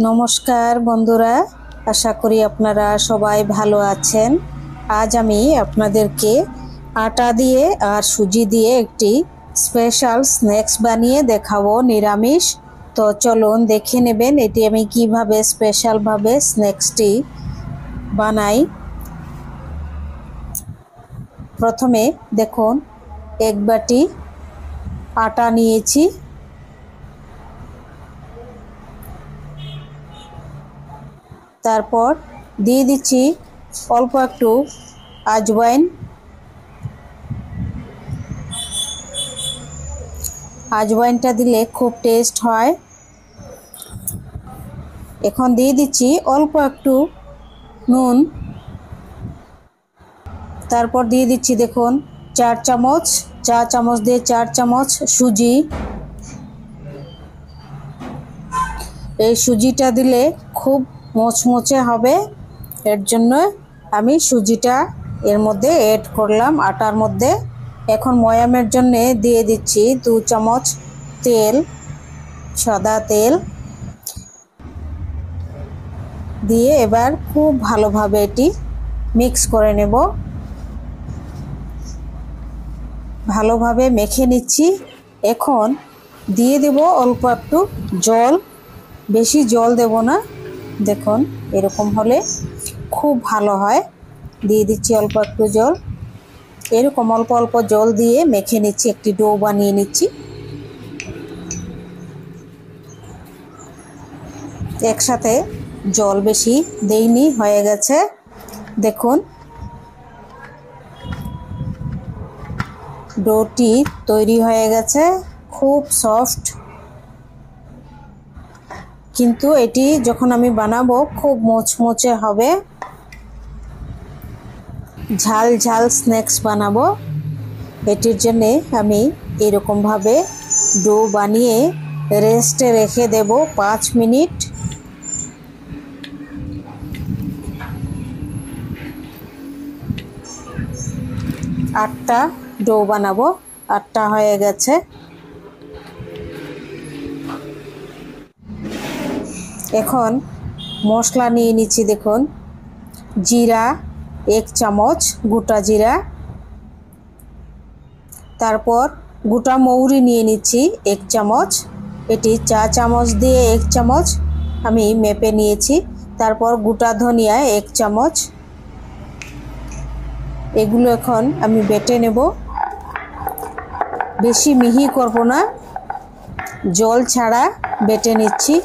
নমস্কার বন্ধুরা, আশা করি আপনারা সবাই ভালো আছেন। আজ আমি আপনাদেরকে আটা দিয়ে আর সুজি দিয়ে একটি স্পেশাল স্ন্যাক্স বানিয়ে দেখাবো, নিরামিষ। তো চলুন দেখে নেবেন এটি আমি কিভাবে স্পেশালভাবে স্ন্যাক্সটি বানাই। প্রথমে দেখুন, এক বাটি আটা নিয়েছি। তারপর দিয়ে দিচ্ছি অল্প একটু আজওয়াইন। আজওয়াইনটা দিলে খুব টেস্ট হয়। এখন দিয়ে দিচ্ছি অল্প একটু নুন। তারপর দিয়ে দিচ্ছি দেখুন চা চামচ দিয়ে 4 চামচ সুজি। এই সুজিটা দিলে খুব মচমচে হবে, এর জন্য আমি সুজিটা এর মধ্যে অ্যাড করলাম আটার মধ্যে। এখন ময়ামের জন্য দিয়ে দিচ্ছি 2 চামচ তেল, সাদা তেল দিয়ে এবার খুব ভালোভাবে এটি মিক্স করে নেব। ভালোভাবে মেখে নিচ্ছি। এখন দিয়ে দেব অল্প একটু জল, বেশি জল দেব না। দেখুন এরকম হলে খুব ভালো হয়। দিয়ে দিচ্ছি অল্প একটু জল। এরকম অল্প অল্প জল দিয়ে মেখে নিচ্ছি, একটি ডো বানিয়ে নিচ্ছি। একসাথে জল বেশি দেইনি, হয়ে গেছে। দেখুন ডোটি তৈরি হয়ে গেছে, খুব সফট। কিন্তু এটি যখন আমি বানাবো খুব মচমচে হবে। ঝাল ঝাল স্ন্যাক্স বানাবো, এটির জন্যে আমি এরকমভাবে ডো বানিয়ে রেস্টে রেখে দেব 5 মিনিট। আটটা ডো বানাবো, 8টা হয়ে গেছে। এখন মশলা নিয়ে নিচ্ছি। দেখুন জিরা 1 চামচ, গোটা জিরা। তারপর গোটা মৌরি নিয়ে নিচ্ছি 1 চামচ। এটি চা চামচ দিয়ে 1 চামচ আমি মেপে নিয়েছি। তারপর গোটা ধনিয়া 1 চামচ। এগুলো এখন আমি বেটে নেব। বেশি মিহি করব না, জল ছাড়া বেটে নিচ্ছি।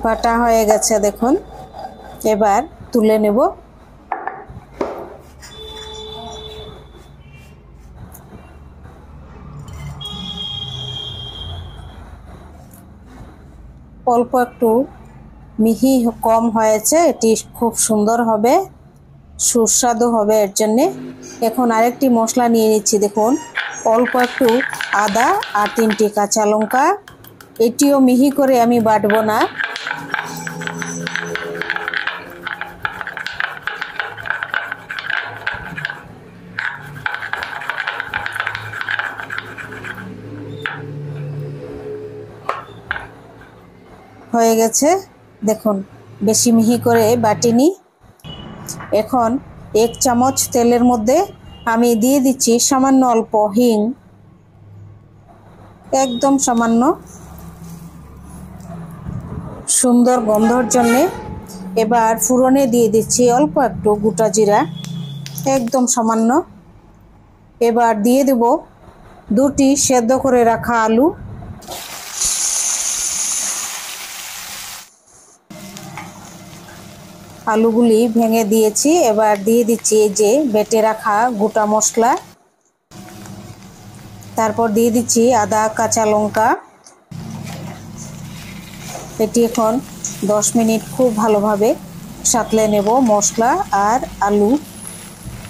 বাটা হয়ে গেছে দেখুন, এবার তুলে নেব। অল্প একটু মিহি কম হয়েছে, এটি খুব সুন্দর হবে, সুস্বাদু হবে এর জন্যে। এখন আরেকটি মশলা নিয়ে নিচ্ছি। দেখুন অল্প একটু আদা আর 3টি কাঁচা লঙ্কা। এটিও মিহি করে আমি বাটবো না। হয়ে গেছে দেখুন, বেশি মিহি করে বাটিনি। এখন 1 চামচ তেলের মধ্যে আমি দিয়ে দিচ্ছি সামান্য অল্প হিং, একদম সামান্য, সুন্দর গন্ধর জন্যে। এবার ফোড়নে দিয়ে দিচ্ছি অল্প একটু গোটা জিরা, একদম সামান্য। এবার দিয়ে দেব 2টি সেদ্ধ করে রাখা আলু। আলুগুলি ভেঙে দিয়েছি। এবার দিয়ে দিচ্ছি এই যে বেটে রাখা গোটা মশলা। তারপর দিয়ে দিচ্ছি আদা কাঁচা লঙ্কা। এটি এখন 10 মিনিট খুব ভালোভাবে সাঁতলে নেব মশলা আর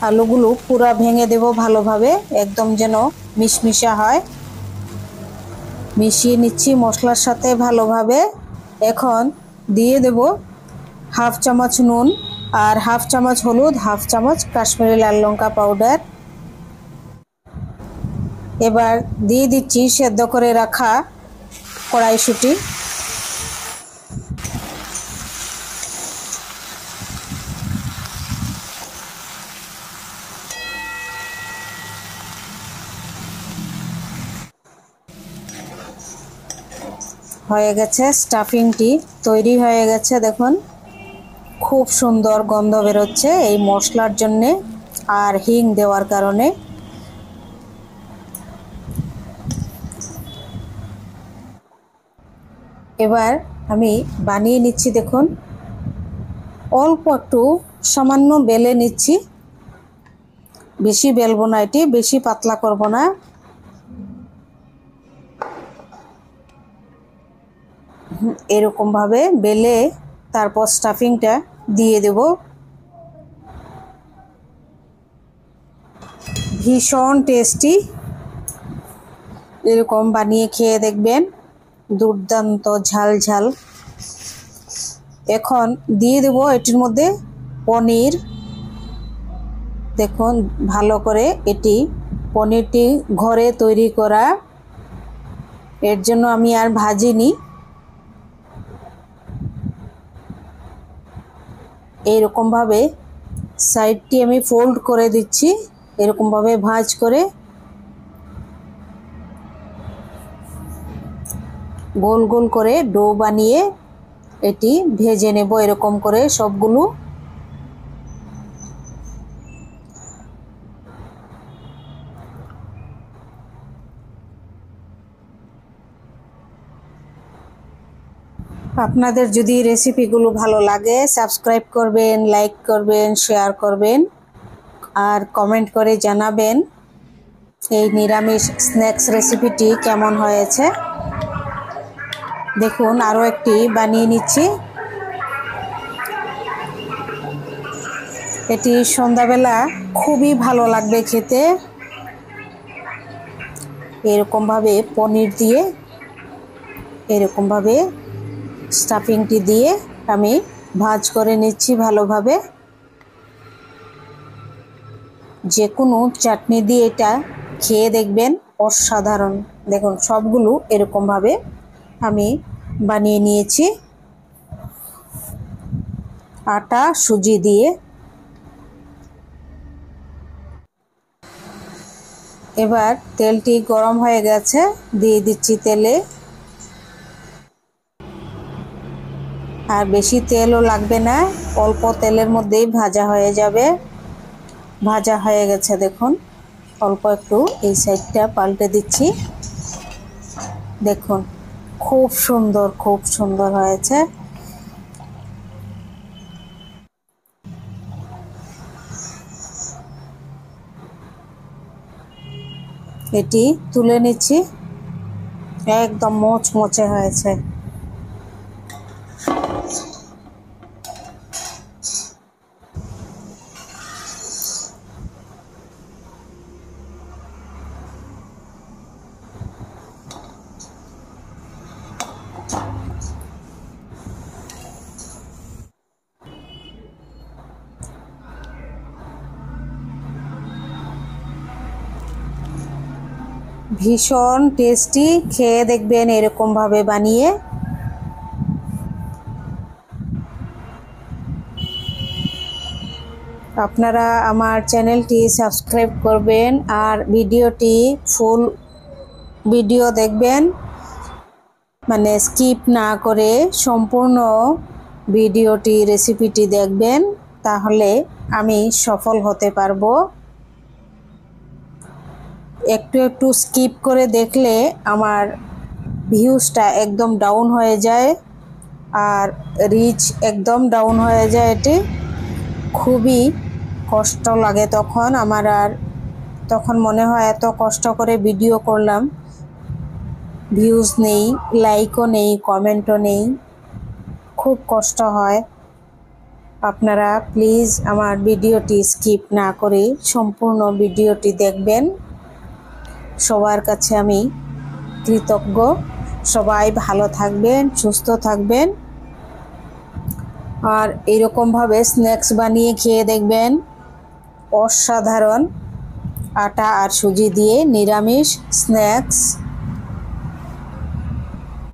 আলুগুলো পুরা ভেঙে দেব ভালোভাবে, একদম যেন মিশমিশা হয়। মিশিয়ে নিচ্ছি মশলার সাথে ভালোভাবে। এখন দিয়ে দেব হাফ চামচ নুন আর হাফ চামচ হলুদ, হাফ চামচ কাশ্মীরি লাল লঙ্কা পাউডার। এবার দিয়ে দিচ্ছি সেদ্ধ করে রাখা কড়াইশুঁটি। হয়ে গেছে, স্টাফিংটি তৈরি হয়ে গেছে। দেখুন খুব সুন্দর গন্ধ বেরোচ্ছে এই মশলার জন্যে আর হিং দেওয়ার কারণে। এবার আমি বানিয়ে নিচ্ছি। দেখুন অল্প একটু সামান্য বেলে নিচ্ছি, বেশি বেলবো না, এটি বেশি পাতলা করব না। এরকম ভাবে বেলে তারপর স্টাফিংটা দিয়ে দেব। ভীষণ টেস্টি, এরকম বানিয়ে খেয়ে দেখবেন, দুর্দান্ত ঝাল ঝাল। এখন দিয়ে দেব এটির মধ্যে পনির। দেখুন ভালো করে, এটি পনিরটি ঘরে তৈরি করা, এর জন্য আমি আর ভাজিনি। এইরকম ভাবে সাইডটি আমি ফোল্ড করে দিচ্ছি, এরকম ভাবে ভাঁজ করে গোল গোল করে ডো বানিয়ে এটি ভেজে নেব এরকম করে সবগুলো। আপনাদের যদি রেসিপিগুলো ভালো লাগে সাবস্ক্রাইব করবেন, লাইক করবেন, শেয়ার করবেন আর কমেন্ট করে জানাবেন এই নিরামিষ স্ন্যাক্স রেসিপিটি কেমন হয়েছে। দেখুন আরও একটি বানিয়ে নিচ্ছি। এটি সন্ধ্যাবেলা খুবই ভালো লাগবে খেতে। এরকমভাবে পনির দিয়ে এরকমভাবে স্টাফিংটি দিয়ে আমি ভাজ করে নিচ্ছি ভালোভাবে। যে কোনো চাটনি দিয়ে এটা খেয়ে দেখবেন অসাধারণ। দেখুন সবগুলো এরকমভাবে আমি বানিয়ে নিয়েছি আটা সুজি দিয়ে। এবার তেলটি গরম হয়ে গেছে, দিয়ে দিচ্ছি তেলে। আর বেশি তেলও লাগবে না, অল্প তেলের মধ্যেই ভাজা হয়ে যাবে। ভাজা হয়ে গেছে দেখুন, অল্প একটু এই সাইডটা পাল্টে দিচ্ছি। দেখুন খুব সুন্দর হয়েছে। এটি তুলে নিচ্ছি, একদম মোচমোচে হয়েছে। ভীষণ টেস্টি, খেয়ে দেখবেন এরকম ভাবে বানিয়ে। আপনারা আমার চ্যানেলটি সাবস্ক্রাইব করবেন আর ভিডিওটি ফুল ভিডিও দেখবেন, মানে স্কিপ না করে সম্পূর্ণ ভিডিওটি রেসিপিটি দেখবেন, তাহলে আমি সফল হতে পারবো। একটু একটু স্কিপ করে দেখলে আমার ভিউজটা একদম ডাউন হয়ে যায় আর রিচ একদম ডাউন হয়ে যায়। এটি খুবই কষ্ট লাগে তখন আমার, আর তখন মনে হয় এত কষ্ট করে ভিডিও করলাম, ভিউজ নেই, লাইকও নেই, কমেন্টও নেই, খুব কষ্ট হয়। আপনারা প্লিজ আমার ভিডিওটি স্কিপ না করে সম্পূর্ণ ভিডিওটি দেখবেন। সবার কাছে আমি কৃতজ্ঞ। সবাই ভালো থাকবেন, সুস্থ থাকবেন আর এরকমভাবে স্ন্যাক্স বানিয়ে খেয়ে দেখবেন অসাধারণ। আটা আর সুজি দিয়ে নিরামিষ স্ন্যাক্স